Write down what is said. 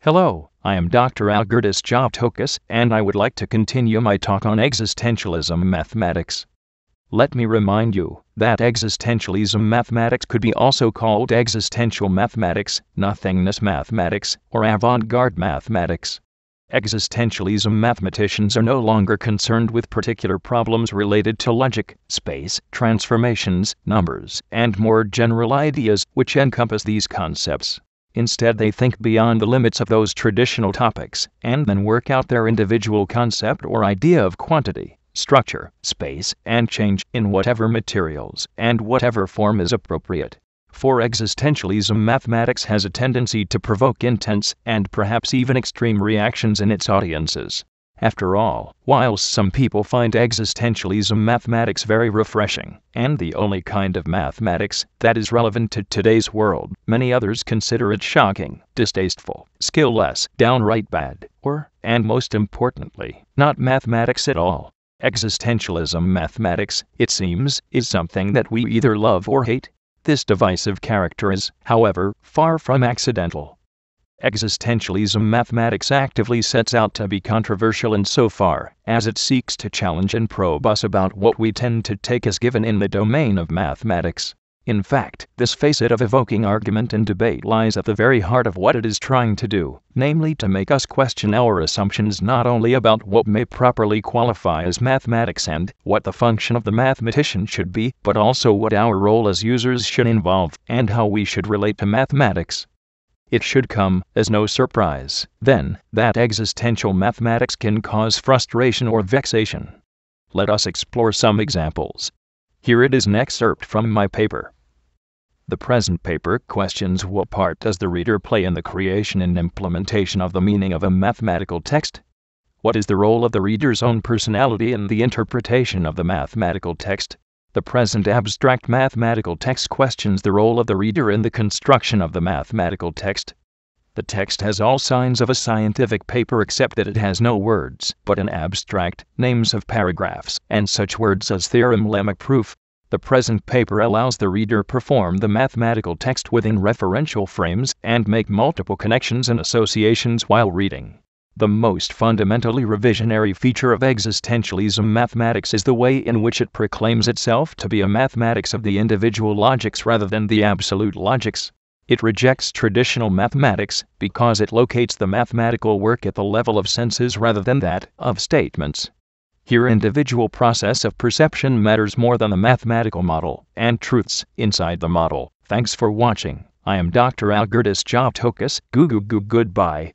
Hello, I am Dr. Algirdas Joptokas, and I would like to continue my talk on existentialism mathematics. Let me remind you that existentialism mathematics could be also called existential mathematics, nothingness mathematics, or avant-garde mathematics. Existentialism mathematicians are no longer concerned with particular problems related to logic, space, transformations, numbers, and more general ideas which encompass these concepts. Instead, they think beyond the limits of those traditional topics, and then work out their individual concept or idea of quantity, structure, space, and change in whatever materials and whatever form is appropriate. For existentialism mathematics has a tendency to provoke intense and perhaps even extreme reactions in its audiences. After all, whilst some people find existentialism mathematics very refreshing, and the only kind of mathematics that is relevant to today's world, many others consider it shocking, distasteful, skill-less, downright bad, or, and most importantly, not mathematics at all. Existentialism mathematics, it seems, is something that we either love or hate. This divisive character is, however, far from accidental. Existentialism mathematics actively sets out to be controversial insofar as it seeks to challenge and probe us about what we tend to take as given in the domain of mathematics. In fact, this facet of evoking argument and debate lies at the very heart of what it is trying to do, namely to make us question our assumptions not only about what may properly qualify as mathematics and what the function of the mathematician should be, but also what our role as users should involve and how we should relate to mathematics. It should come as no surprise, then, that existential mathematics can cause frustration or vexation. Let us explore some examples. Here it is an excerpt from my paper. The present paper questions what part does the reader play in the creation and implementation of the meaning of a mathematical text? What is the role of the reader's own personality in the interpretation of the mathematical text? The present abstract mathematical text questions the role of the reader in the construction of the mathematical text. The text has all signs of a scientific paper except that it has no words, but an abstract, names of paragraphs, and such words as theorem, lemma, proof. The present paper allows the reader perform the mathematical text within referential frames and make multiple connections and associations while reading. The most fundamentally revisionary feature of existentialism mathematics is the way in which it proclaims itself to be a mathematics of the individual logics rather than the absolute logics. It rejects traditional mathematics because it locates the mathematical work at the level of senses rather than that of statements. Here, individual process of perception matters more than the mathematical model and truths inside the model. Thanks for watching. I am Dr. Algirdas Joptokas. Goodbye.